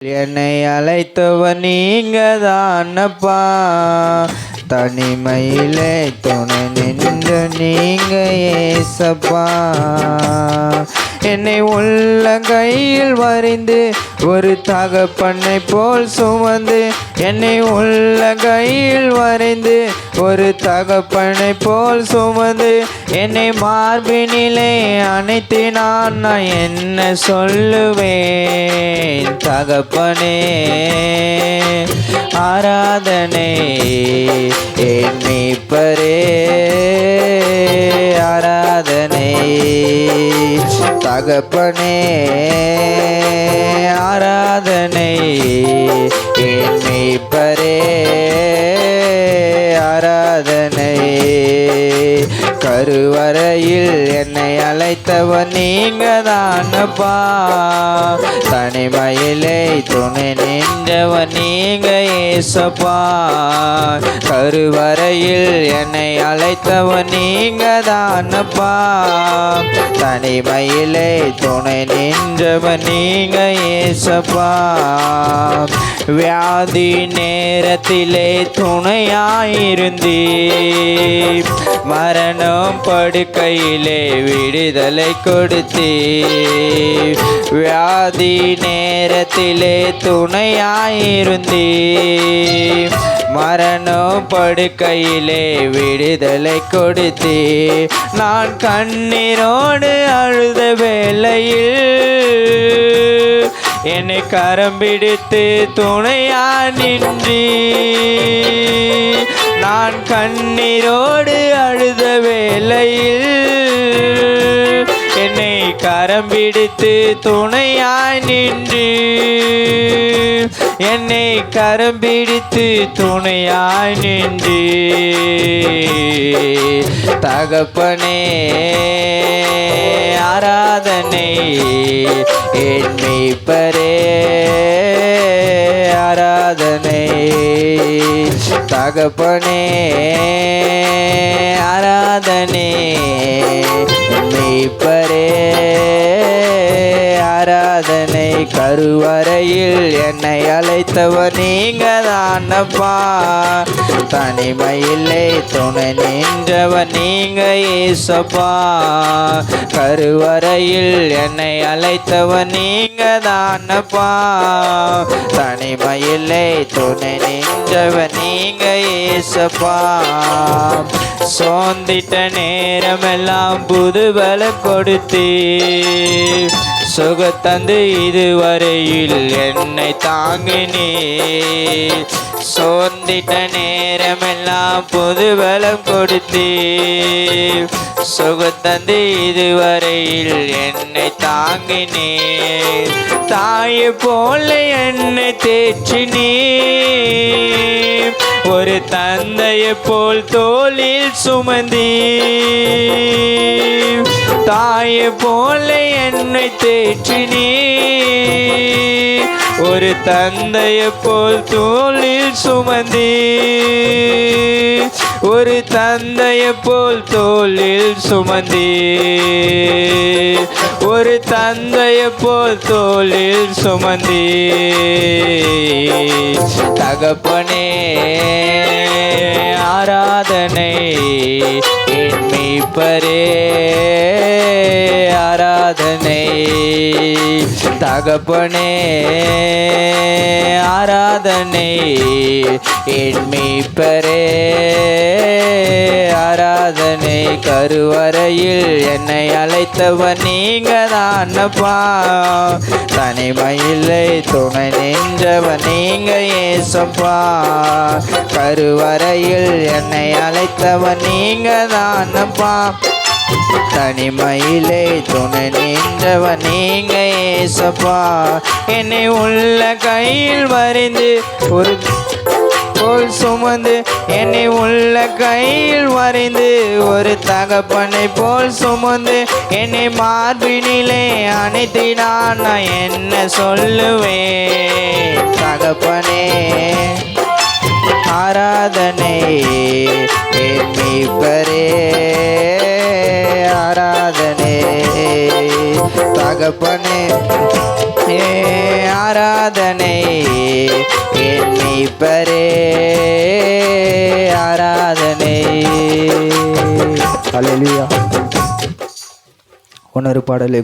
என்னை அழைத்தவன் நீங்கதானப்பா, தனிமையிலே துணை நின்ற நீங்க ஏசப்பா. என்னை உள்ள கையில் வரைந்து ஒரு தகப்பனை போல் சுமந்து, என்னை உள்ள கையில் வரைந்து ஒரு தகப்பனை போல் சுமந்து, என்னை மார்பினிலே அணைத்தினான். நான் என்ன சொல்லுவேன் தகப்பனே? ஆராதனை என் மீட்பரே, ஆராதனை தகப்பனே, ஆராதனை என் மீட்பரே, ஆராதனை. கருவறையில் என்னை அழைத்தவன் நீங்கதானப்பா, தனிமையிலே துணை நின்றவன் நீங்க ஏசப்பா. கருவறையில் என்னை அழைத்தவன் நீங்கதானப்பா, தனிமையிலே துணை நின்றவன் நீங்க ஏசப்பா. வியாதி நேரத்திலே துணையாயிருந்தீ, மரணம் படுக்கையிலே விடுதலை கொடுத்தீ. வியாதி நேரத்திலே துணையாயிருந்தீ, மரணம் படுக்கையிலே விடுதலை கொடுத்தீ. நான் கண்ணீரோடு அழுத வேளையில் என்னை கரம் பிடித்து துணையா நின்றி. நான் கண்ணீரோடு அழுத வேளையில் என்னை கரம் பிடித்து துணையாய் நின்று, என்னை கரம் பிடித்து துணையாய் நின்று. தகப்பனே ஆராதனை என் மீட்பரே, ஆராதனை தகப்பனே, ஆராதனை மீட்பரே, ஆராதனை. கருவறையில் என்னை அழைத்தவன் நீங்கதானப்பா, தனிமையிலே துணை நின்றவன் நீங்க ஏசப்பா. கருவறையில் என்னை அழைத்தவன் நீங்கதானப்பா, தனிமையிலே துணை நின்றவன் நீங்க ஏசப்பா. சோர்ந்திட்ட நேரமெல்லாம் புதுபல கொடுத்தீ, சுகத்தந்து இதுவரையில் என்னை தாங்கினீ. சோர்ந்திட்ட நேரமெல்லாம் புதுபலம் கொடுத்தீ, சுகத்தந்து இதுவரையில் என்னை தாங்கினீ. தாயை போல என்னை தேற்றினீ, ஒரு தந்தையை போல் தோளில் சுமந்தீ. தாயை போல என்னை தேற்றினீ, ஒரு தந்தையை போல் தோளில் சுமந்தீ. ஒரு தந்தையை போல் தோளில் சுமந்தீ, ஒரு தந்தையை போல் தோளில் சுமந்தீ. தகப்பனே ஆராதனை என் மீட்பரே, ஆராதனை தகப்பனே, ஆராதனை என் மீட்பரே, ஆராதனை. கருவறையில் என்னை அழைத்தவன் நீங்கதானப்பா, தனிமையிலே துணை நின்றவன் நீங்க ஏசப்பா. கருவறையில் என்னை அழைத்தவன் நீங்கதானப்பா, தனிமையிலே துணை நின்றவன் நீங்க ஏசப்பா. என்னை உள்ள கையில் வரைந்து ஒரு போல் சுமந்து, என்னை உள்ள கையில் வரைந்து ஒரு தகப்பனை போல் சுமந்து, என்னை மார்பினிலே அணைத்தினான். நான் என்ன சொல்லுவேன் தகப்பனே? ஆராதனை என் மீட்பரே, ஆராதனை தகப்பனே, ஆராதனை என் மீட்பரே ஆராதனை. அல்லேலூயா. இன்னொரு பாடலை